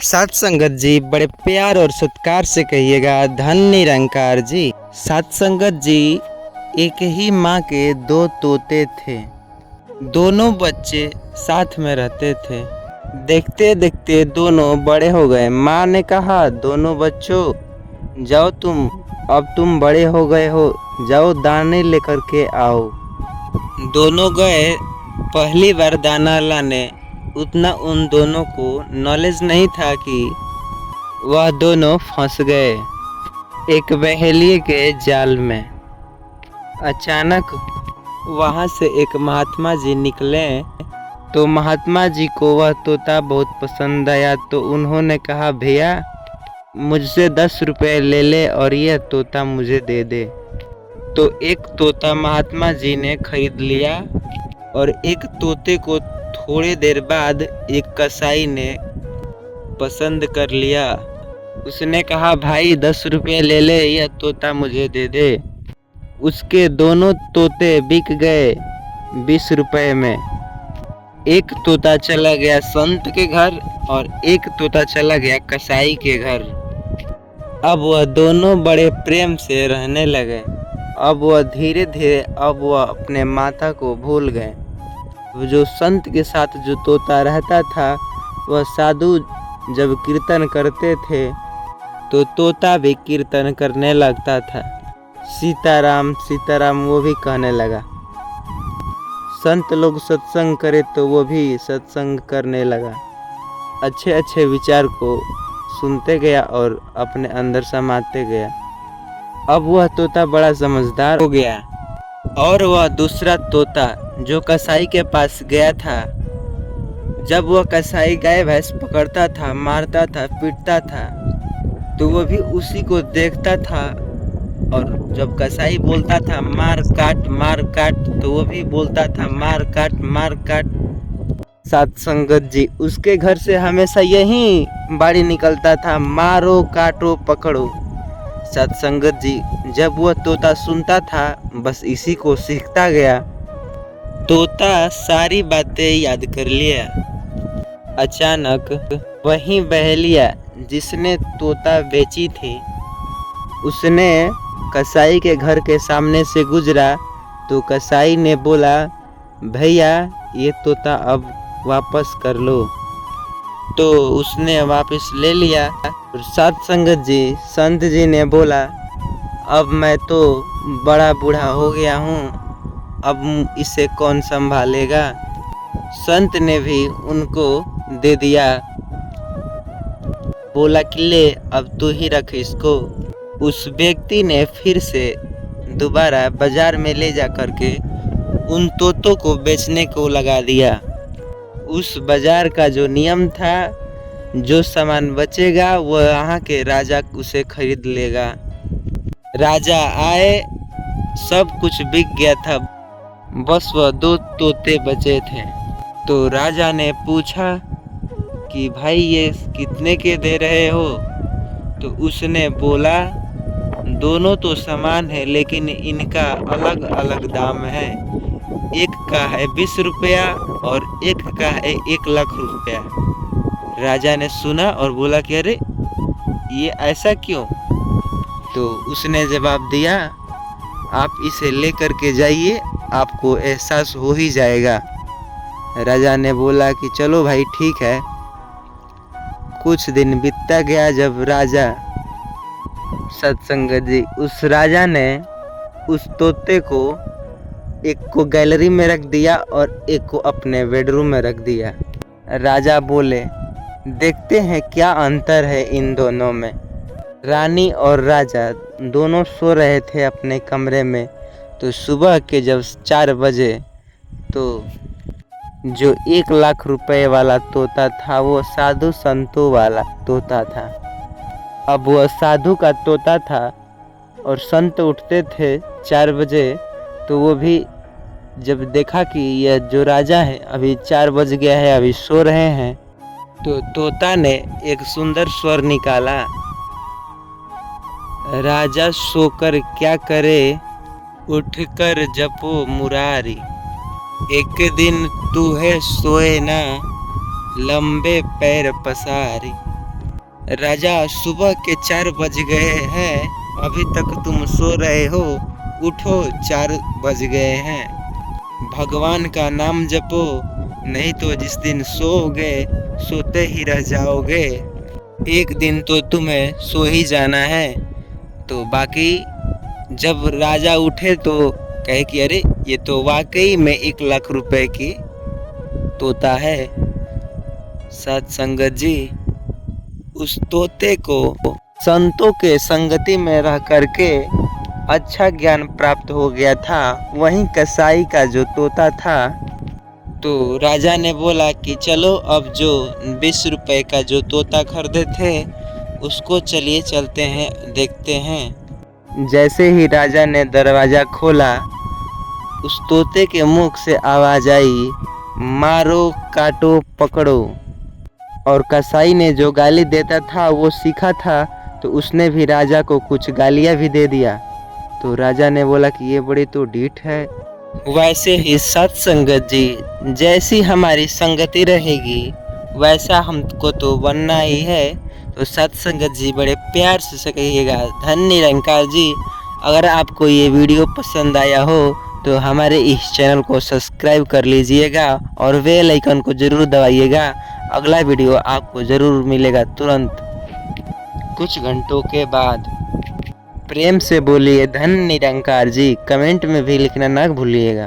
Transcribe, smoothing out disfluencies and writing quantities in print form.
साथ संगत जी बड़े प्यार और सत्कार से कहिएगा धन निरंकार जी। साथ संगत जी एक ही माँ के दो तोते थे। दोनों बच्चे साथ में रहते थे। देखते देखते दोनों बड़े हो गए। माँ ने कहा, दोनों बच्चों जाओ अब तुम बड़े हो गए हो, जाओ दाने लेकर के आओ। दोनों गए पहली बार दाना लाने। उतना उन दोनों को नॉलेज नहीं था कि वह दोनों फंस गए एक बहेलिए के जाल में। अचानक वहां से एक महात्मा जी निकले तो महात्मा जी को वह तोता बहुत पसंद आया। तो उन्होंने कहा, भैया मुझसे 10 रुपए ले ले और यह तोता मुझे दे दे। तो एक तोता महात्मा जी ने खरीद लिया और एक तोते को थोड़ी देर बाद एक कसाई ने पसंद कर लिया। उसने कहा, भाई 10 रुपये ले ले, यह तोता मुझे दे दे। उसके दोनों तोते बिक गए 20 रुपए में। एक तोता चला गया संत के घर और एक तोता चला गया कसाई के घर। अब वह दोनों बड़े प्रेम से रहने लगे। अब वह धीरे धीरे अपने माता को भूल गए। जो संत के साथ जो तोता रहता था, वह साधु जब कीर्तन करते थे तो तोता भी कीर्तन करने लगता था। सीताराम सीताराम वो भी कहने लगा। संत लोग सत्संग करे तो वो भी सत्संग करने लगा। अच्छे अच्छे विचार को सुनते गया और अपने अंदर समाते गया। अब वह तोता बड़ा समझदार हो गया और वह दूसरा तोता जो कसाई के पास गया था, जब वह कसाई गाय भैंस पकड़ता था, मारता था, पीटता था, तो वह भी उसी को देखता था। और जब कसाई बोलता था मार काट, तो वो भी बोलता था मार काट। साथ संगत जी उसके घर से हमेशा यही बाड़ी निकलता था, मारो काटो पकड़ो। साथ संगत जी जब वह तोता सुनता था, बस इसी को सीखता गया। तोता सारी बातें याद कर लिया। अचानक वही बहेलिया जिसने तोता बेची थी, उसने कसाई के घर के सामने से गुजरा। तो कसाई ने बोला, भैया ये तोता अब वापस कर लो। तो उसने वापस ले लिया। साथ संगत जी संत जी ने बोला, अब मैं तो बड़ा बूढ़ा हो गया हूँ, अब इसे कौन संभालेगा। संत ने भी उनको दे दिया। बोला कि ले अब तू ही रख इसको। उस व्यक्ति ने फिर से दोबारा बाजार में ले जा करके उन तोतों को बेचने को लगा दिया। उस बाजार का जो नियम था, जो सामान बचेगा वह यहाँ के राजा उसे खरीद लेगा। राजा आए, सब कुछ बिक गया था, बस वह 2 तोते बचे थे। तो राजा ने पूछा कि भाई ये कितने के दे रहे हो। तो उसने बोला, दोनों तो समान है लेकिन इनका अलग अलग दाम है। एक का है 20 रुपया और एक का है 1 लाख रुपया। राजा ने सुना और बोला कि अरे ये ऐसा क्यों। तो उसने जवाब दिया, आप इसे लेकर के जाइए, आपको एहसास हो ही जाएगा। राजा ने बोला कि चलो भाई ठीक है। कुछ दिन बीतता गया। जब राजा सत्संग जी उस राजा ने उस तोते को एक को गैलरी में रख दिया और एक को अपने बेडरूम में रख दिया। राजा बोले, देखते हैं क्या अंतर है इन दोनों में। रानी और राजा दोनों सो रहे थे अपने कमरे में। तो सुबह के जब 4 बजे, तो जो 1 लाख रुपए वाला तोता था वो साधु संतों वाला तोता था। अब वह साधु का तोता था और संत उठते थे 4 बजे। तो वो भी जब देखा कि यह जो राजा है अभी 4 बज गया है, अभी सो रहे हैं, तो तोता ने एक सुंदर स्वर निकाला, राजा सोकर क्या करे, उठकर जपो मुरारी। एक दिन तू है सोए ना, लंबे पैर पसारी। राजा, सुबह के 4 बज गए हैं, अभी तक तुम सो रहे हो, उठो 4 बज गए हैं। भगवान का नाम जपो, नहीं तो जिस दिन सोओगे सोते ही रह जाओगे। एक दिन तो तुम्हें सो ही जाना है। तो बाकी जब राजा उठे तो कहे कि अरे ये तो वाकई में 1 लाख रुपए की तोता है। साथ संगत जी, उस तोते को संतों के संगति में रह करके अच्छा ज्ञान प्राप्त हो गया था। वहीं कसाई का जो तोता था, तो राजा ने बोला कि चलो अब जो 20 रुपए का जो तोता खरीदे थे उसको चलिए चलते हैं, देखते हैं। जैसे ही राजा ने दरवाज़ा खोला, उस तोते के मुख से आवाज़ आई, मारो काटो पकड़ो। और कसाई ने जो गाली देता था वो सीखा था, तो उसने भी राजा को कुछ गालियाँ भी दे दिया। तो राजा ने बोला कि ये बड़ी तो ढीठ है। वैसे ही सत संगत जी, जैसी हमारी संगति रहेगी वैसा हमको तो बनना ही है। तो सत संगत जी बड़े प्यार से कहिएगा, धन निरंकार जी। अगर आपको ये वीडियो पसंद आया हो तो हमारे इस चैनल को सब्सक्राइब कर लीजिएगा और बेल आइकन को ज़रूर दबाइएगा। अगला वीडियो आपको ज़रूर मिलेगा तुरंत कुछ घंटों के बाद। प्रेम से बोलिए धन निरंकार जी, कमेंट में भी लिखना ना भूलिएगा।